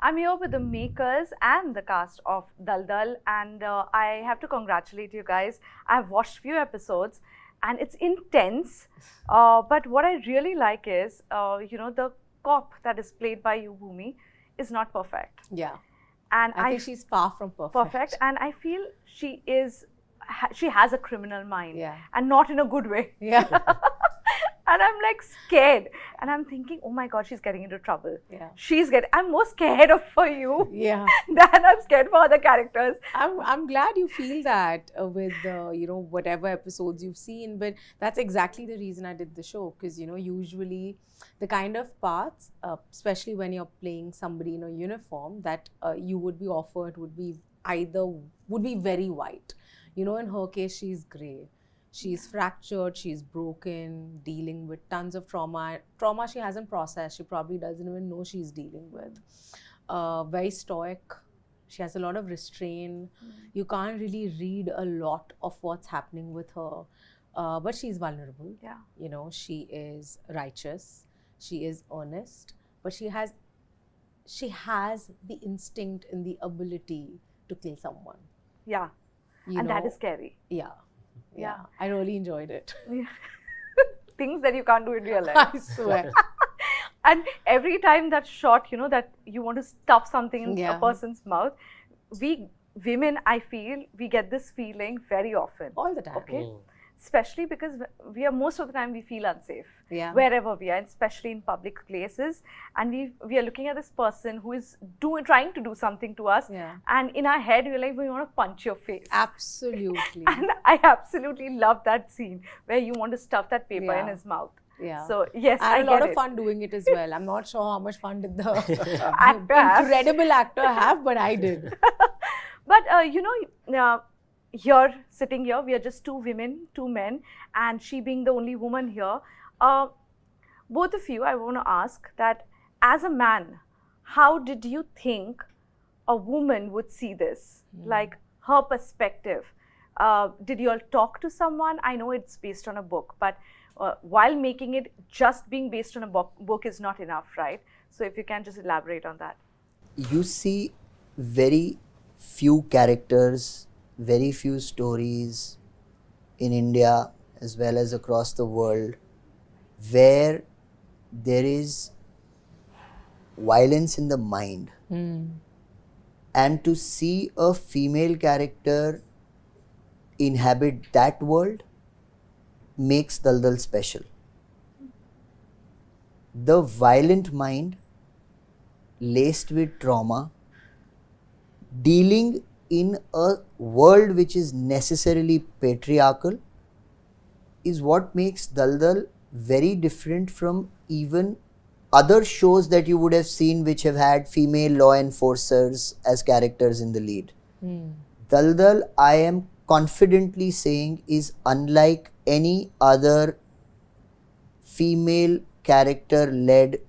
I'm here with the makers and the cast of Daldal, and I have to congratulate you guys. I've watched few episodes, and it's intense. But what I really like is, the cop that is played by you, Bhumi, is not perfect. Yeah. And I think she's far from perfect. and I feel she has a criminal mind, Yeah. and not in a good way. Yeah. And I'm like scared, and I'm thinking, oh my God, she's getting into trouble. Yeah. I'm more scared of for you Yeah. than I'm scared for other characters. I'm glad you feel that with whatever episodes you've seen, but that's exactly the reason I did the show, because usually the kind of parts, especially when you're playing somebody in a uniform, that you would be offered would be very white. In her case, she's grey. She's fractured, she's broken, dealing with tons of trauma she hasn't processed. She probably doesn't even know she's dealing with. Very stoic. She has a lot of restraint. You can't really read a lot of what's happening with her. But she's vulnerable. Yeah. She is righteous. She is honest. But she has the instinct and the ability to kill someone. Yeah. And that is scary. Yeah. I really enjoyed it. Things that you can't do in real life. I swear. And every time that shot, that you want to stuff something in a person's mouth, we women, I feel, we get this feeling very often. All the time. Okay. Especially because most of the time we feel unsafe. Yeah. Wherever we are, especially in public places, and we are looking at this person who is trying to do something to us, and in our head we're like, we want to punch your face. Absolutely. And I absolutely love that scene where you want to stuff that paper in his mouth. Yeah. So yes, I had a lot of fun doing it as well. I'm not sure how much fun did the incredible actor have, but I did. But here, sitting here, we are just two women, two men, and she being the only woman here. Both of you, I want to ask that as a man, how did you think a woman would see this? Like her perspective. Did you all talk to someone? I know it's based on a book, but while making it, just being based on a book is not enough, right? So if you can just elaborate on that. You see very few characters, very few stories in India as well as across the world where there is violence in the mind. And to see a female character inhabit that world makes Daldal special. The violent mind laced with trauma, dealing in a world which is necessarily patriarchal, is what makes Daldal very different from even other shows that you would have seen which have had female law enforcers as characters in the lead. Daldal, I am confidently saying, is unlike any other female character-led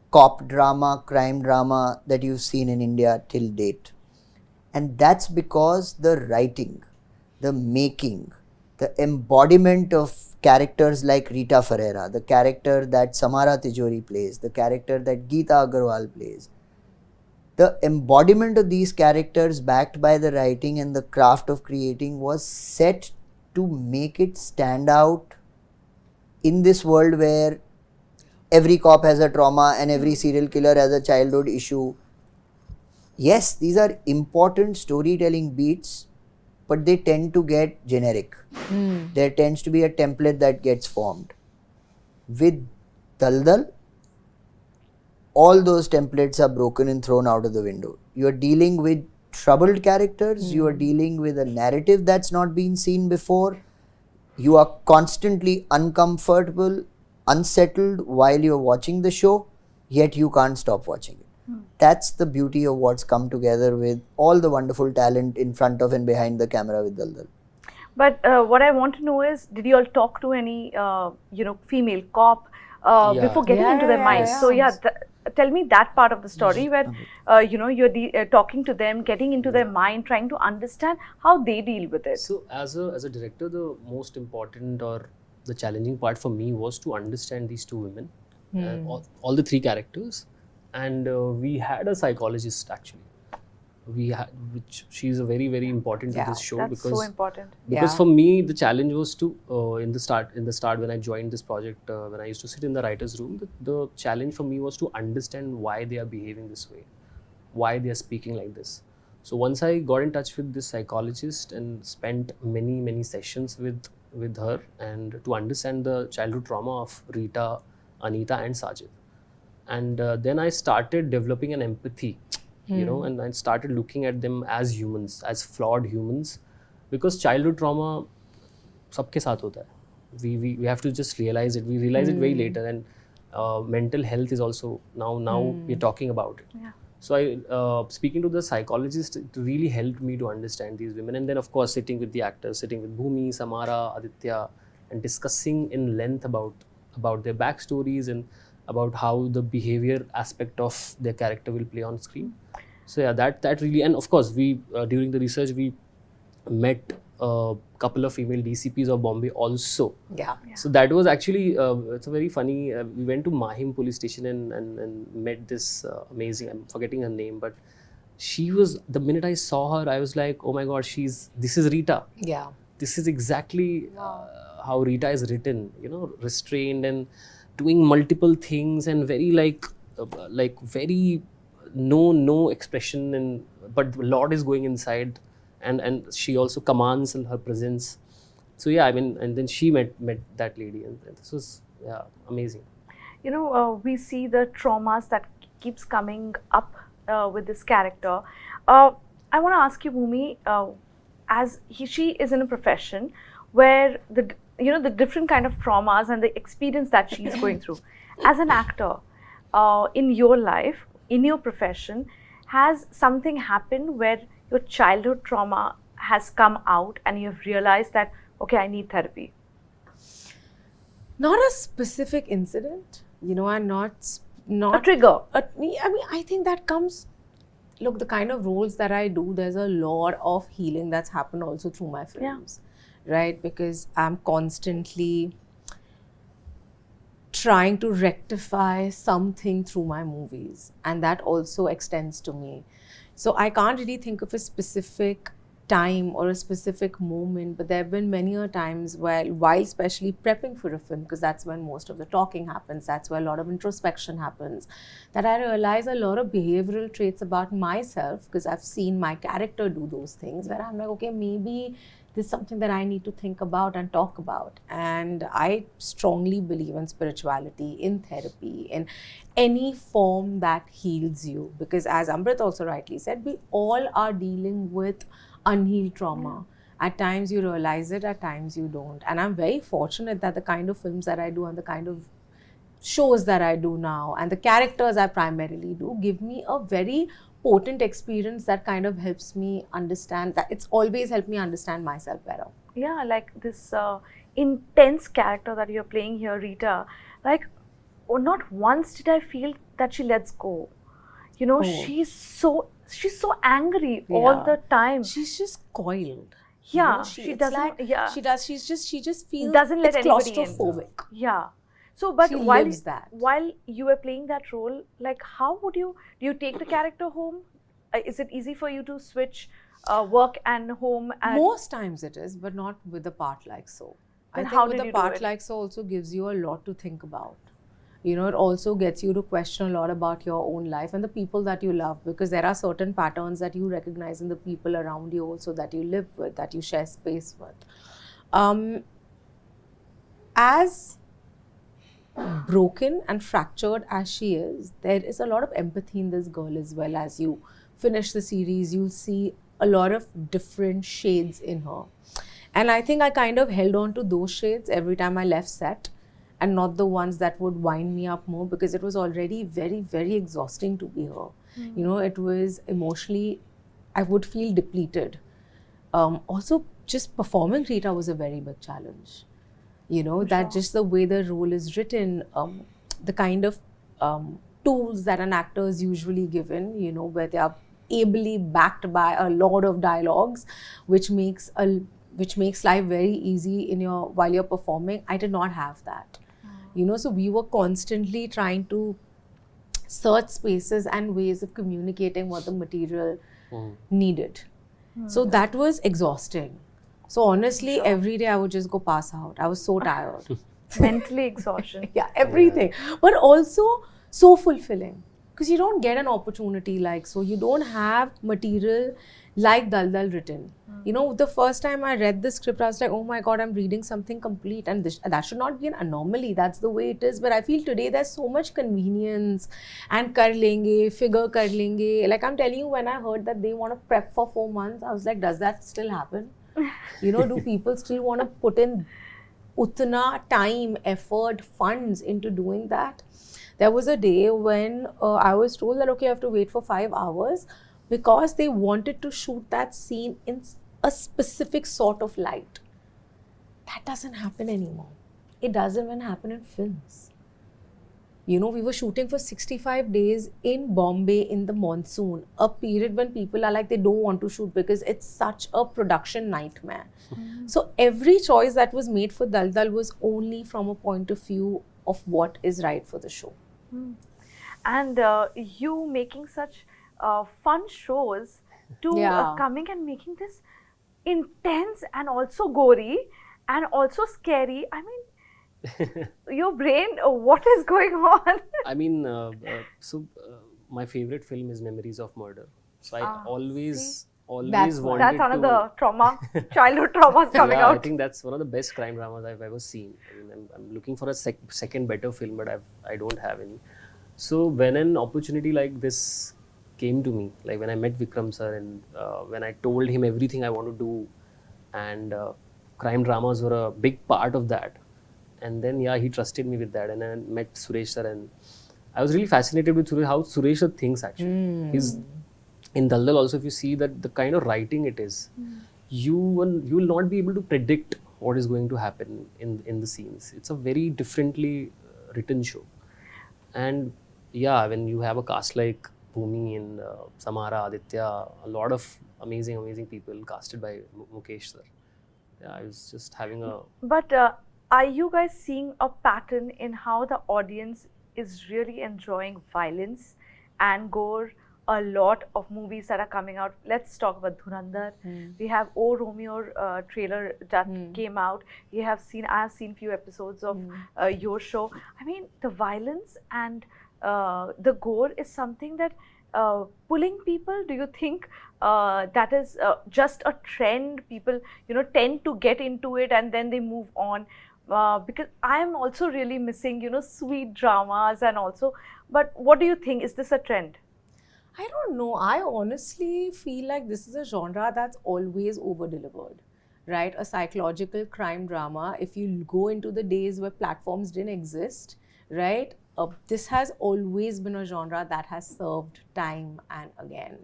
cop drama, crime drama that you've seen in India till date. And that's because the writing, the making, the embodiment of characters like Rita Ferreira, the character that Samara Tijori plays, the character that Geeta Agarwal plays, the embodiment of these characters backed by the writing and the craft of creating was set to make it stand out in this world where every cop has a trauma and every serial killer has a childhood issue. Yes, these are important storytelling beats, but they tend to get generic. There tends to be a template that gets formed. With Daldal, all those templates are broken and thrown out of the window. You are dealing with troubled characters, you are dealing with a narrative that's not been seen before, you are constantly uncomfortable, unsettled while you're watching the show, yet you can't stop watching it. That's the beauty of what's come together with all the wonderful talent in front of and behind the camera with Daldal. But what I want to know is, did you all talk to any, female cop before getting into their minds? So tell me that part of the story where, you're talking to them, getting into their mind, trying to understand how they deal with it. So as a director, the most important or the challenging part for me was to understand these two women, all the three characters, and we had a psychologist actually. Which she's a very very important to this show That's because so important. for me the challenge was to in the start when I joined this project, when I used to sit in the writers room, the challenge for me was to understand why they are behaving this way, why they are speaking like this. So once I got in touch with this psychologist and spent many sessions with her and to understand the childhood trauma of Rita, Anita and Sajid, and then I started developing an empathy, you know, and I started looking at them as humans, as flawed humans, because childhood trauma सबके साथ होता है. We have to just realize it. We realize it very later, and mental health is also now we're talking about it. Yeah. So I speaking to the psychologist, it really helped me to understand these women, and then of course sitting with the actors, sitting with Bhumi, Samara, Aditya, and discussing in length about their backstories and about how the behavior aspect of their character will play on screen. So yeah, that really, and of course we during the research we met a couple of female DCPs of Bombay also. Yeah. So that was actually it's a very funny. We went to Mahim police station and met this amazing. I'm forgetting her name, but she was, the minute I saw her, I was like, oh my god, this is Rita. Yeah. This is exactly how Rita is written. You know, restrained and doing multiple things and very like very no expression, and but a lot is going inside. And she also commands in her presence. So yeah, I mean, and then she met that lady, and this was amazing. You know, we see the traumas that keeps coming up with this character. I want to ask you, Bhumi, as she is in a profession where the different kind of traumas and the experience that she is going through. As an actor, in your life, in your profession, has something happened where your childhood trauma has come out and you have realized that, okay, I need therapy? Not a specific incident, you know, and not A trigger. I mean, I think that comes, look, the kind of roles that I do, there's a lot of healing that's happened also through my films, right? Because I'm constantly trying to rectify something through my movies, and that also extends to me. So I can't really think of a specific time or a specific moment, but there have been many times while especially prepping for a film, because that's when most of the talking happens, that's where a lot of introspection happens, that I realize a lot of behavioral traits about myself, because I've seen my character do those things, where I'm like, okay, maybe this is something that I need to think about and talk about. And I strongly believe in spirituality, in therapy, in any form that heals you, because as Amrit also rightly said, we all are dealing with unhealed trauma. At times you realize it, at times you don't. And I'm very fortunate that the kind of films that I do and the kind of shows that I do now and the characters I primarily do give me a very potent experience that kind of helps me understand, that it's always helped me understand myself better. Yeah, like this intense character that you're playing here, Rita, like, not once did I feel that she lets go. You know, she's so angry all the time. She's just coiled. Yeah, You know, she doesn't. She just feels Doesn't let it's anybody in. claustrophobic. Yeah. So, but She while lives that. while you were playing that role, like, how would do you take the character home? Is it easy for you to switch work and home? And Most times it is, but not with a part like so. Then I how think did with you a do part it? like so also gives you a lot to think about. You know, it also gets you to question a lot about your own life and the people that you love, because there are certain patterns that you recognize in the people around you also, that you live with, that you share space with. As broken and fractured as she is, there is a lot of empathy in this girl as well. As you finish the series, you'll see a lot of different shades in her. And I think I kind of held on to those shades every time I left set, and not the ones that would wind me up more, because it was already very, very exhausting to be her. You know, it was emotionally, I would feel depleted. Also, just performing Rita was a very big challenge. You know, that just the way the role is written, the kind of tools that an actor is usually given, you know, where they are ably backed by a lot of dialogues, which makes life very easy while you're performing. I did not have that. You know, so we were constantly trying to search spaces and ways of communicating what the material Mm. needed. So that was exhausting. So honestly, every day I would just go pass out. I was so tired. Mentally exhaustion. Yeah, everything. But also so fulfilling. Because you don't get an opportunity like so. You don't have material like Daldal written. You know, the first time I read the script, I was like, oh my God, I'm reading something complete. And that should not be an anomaly. That's the way it is. But I feel today there's so much convenience and kar lenge, figure kar lenge. Like I'm telling you, when I heard that they want to prep for 4 months, I was like, does that still happen? You know, do people still want to put in utna time, effort, funds into doing that? There was a day when I was told that, okay, you have to wait for 5 hours because they wanted to shoot that scene in a specific sort of light. That doesn't happen anymore. It doesn't even happen in films. You know, we were shooting for 65 days in Bombay in the monsoon, a period when people are like, they don't want to shoot because it's such a production nightmare. So every choice that was made for Daldal was only from a point of view of what is right for the show. And you making such fun shows to Yeah. coming and making this intense and also gory and also scary. I mean, your brain, what is going on? I mean, my favorite film is Memories of Murder. So I always That's why. wanted That's to. another trauma, childhood traumas coming Yeah, I out. think that's one of the best crime dramas I've ever seen. I mean, I'm looking for a second better film, but I don't have any. So when an opportunity like this came to me, like when I met Vikram sir and when I told him everything I want to do, and crime dramas were a big part of that, and then he trusted me with that, and I met Suresh sir, and I was really fascinated with how Suresh sir thinks actually. He's in Daldal also, if you see that the kind of writing it is, you will not be able to predict what is going to happen in the scenes. It's a very differently written show, and yeah, when you have a cast like Bhumi and Samara, Aditya, a lot of amazing people casted by Mukesh sir. Yeah, I was just having a But are you guys seeing a pattern in how the audience is really enjoying violence and gore? A lot of movies that are coming out. Let's talk about Dhurandhar. We have O Romeo trailer that came out. I have seen few episodes of your show. I mean, the violence and the gore is something that pulling people. Do you think that is just a trend? People, tend to get into it and then they move on. Because I am also really missing, sweet dramas and also. But what do you think? Is this a trend? I don't know. I honestly feel like this is a genre that's always over-delivered, right? A psychological crime drama. If you go into the days where platforms didn't exist, right? This has always been a genre that has served time and again.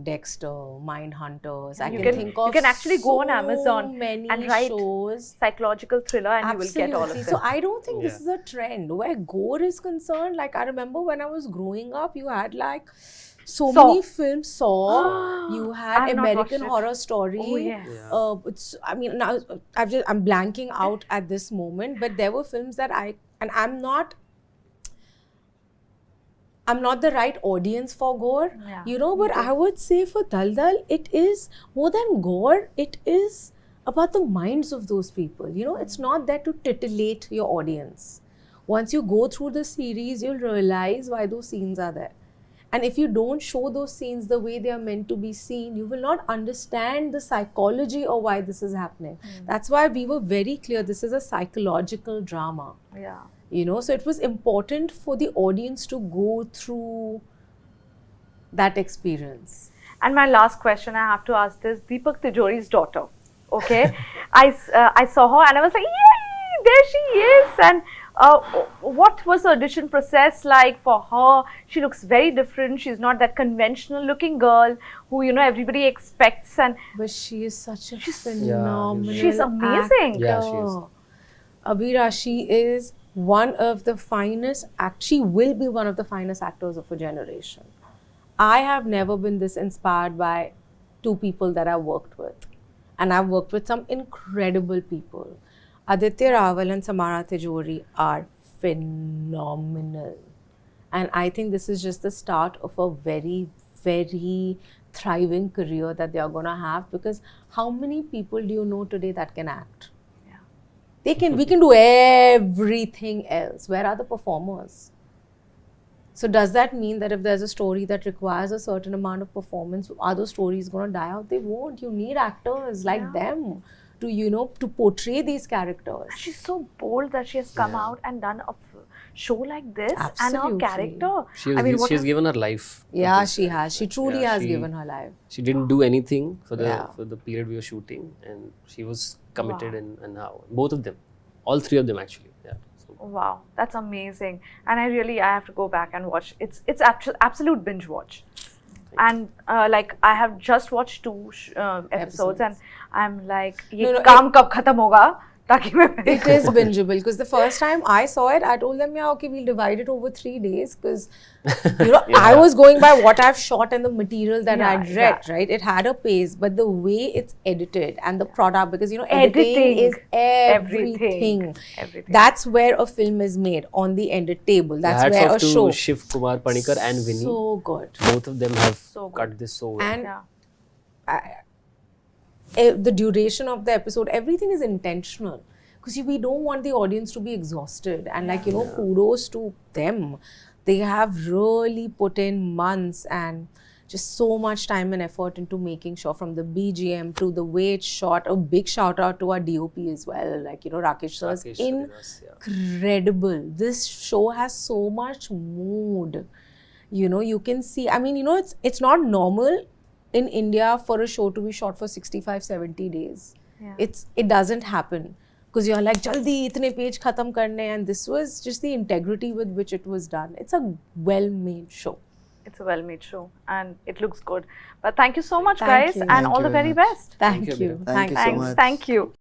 Dexter, Mindhunters. I You can think of you can actually go on Amazon many and write shows. psychological thriller and you will get all of Absolutely. them. So I don't think this is a trend. Where gore is concerned, like I remember when I was growing up, you had like so Saw. many films. Saw. You had I've not American watched it. Horror Story. Oh, yes. Yeah. It's. I mean, now I'm blanking out at this moment. But there were films that I'm not the right audience for gore, Yeah, but I would say for Daldal, it is more than gore, it is about the minds of those people. It's not there to titillate your audience. Once you go through the series, you'll realize why those scenes are there. And if you don't show those scenes the way they are meant to be seen, you will not understand the psychology of why this is happening. That's why we were very clear, this is a psychological drama. Yeah. So it was important for the audience to go through that experience. And my last question I have to ask this, Deepak Tijori's daughter, okay? I saw her and I was like, yay, there she is. And what was the audition process like for her? She looks very different. She's not that conventional looking girl who, everybody expects. And But she is such a phenomenal she's amazing. Yeah, she is. Abhira, she is one of the finest, she will be one of the finest actors of a generation. I have never been this inspired by two people that I've worked with. And I've worked with some incredible people. Aditya Rawal and Samara Tijori are phenomenal. And I think this is just the start of a very, very thriving career that they are going to have, because how many people do you know today that can act? We can do everything else. Where are the performers? So does that mean that if there's a story that requires a certain amount of performance, are those stories going to die out? They won't. You need actors like them to, to portray these characters. And she's so bold that she has come out and done a show like this. Absolutely. And her character. She has given her life. Yeah, she has. She truly has given her life. She didn't do anything for the period we were shooting, and she was committed and how both of them, all three of them actually. Yeah. So. Wow, that's amazing. And I have to go back and watch. It's absolute binge watch. And like I have just watched 2 episodes and I'm like, ye kaam kab khatam hoga? It is bingeable, because the first time I saw it, I told them, yeah, okay, we'll divide it over 3 days, because I was going by what I've shot and the material that I'd read, right? It had a pace, but the way it's edited and the product, because editing is everything. That's where a film is made, on the edit table. That's where a show. Shiv Kumar Panikar and Vinny. So good. Both of them have cut this so well. And the duration of the episode, everything is intentional, because we don't want the audience to be exhausted. And kudos to them. They have really put in months and just so much time and effort into making sure, from the BGM to the way it's shot. A big shout out to our DOP as well, Rakesh sir is incredible. This show has so much mood. You can see, it's not normal in India for a show to be shot for 65-70 days. It doesn't happen, because you're like, jaldi itne page khatam karne, and this was just the integrity with which it was done. It's a well-made show. It's a well-made show and it looks good. But thank you so much, guys, and all the very best. Thank you. Thank you so much. Thank you.